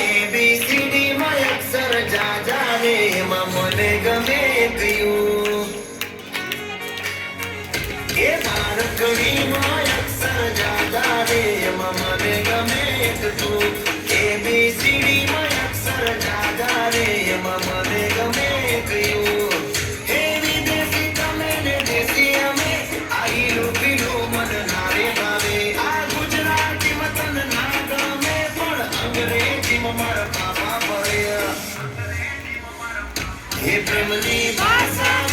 ABCD માં અક્ષર જાજા રે એમાં મને ગમે કયું એ બાળકડીમાં અક્ષર જાજા રે એમાં મને ગમે તું ABCD માં અક્ષર જાજા રે એમાં મને ગમે કયું હે વિદેશી તમે ને દેશી અમે આઈલું પીલું મન નારે ભાવે આ ગુજરાતી વતન ના ગમે પણ અંગ્રેજીમાં મારા પાપા પડ્યા હે પ્રેમની ભાષા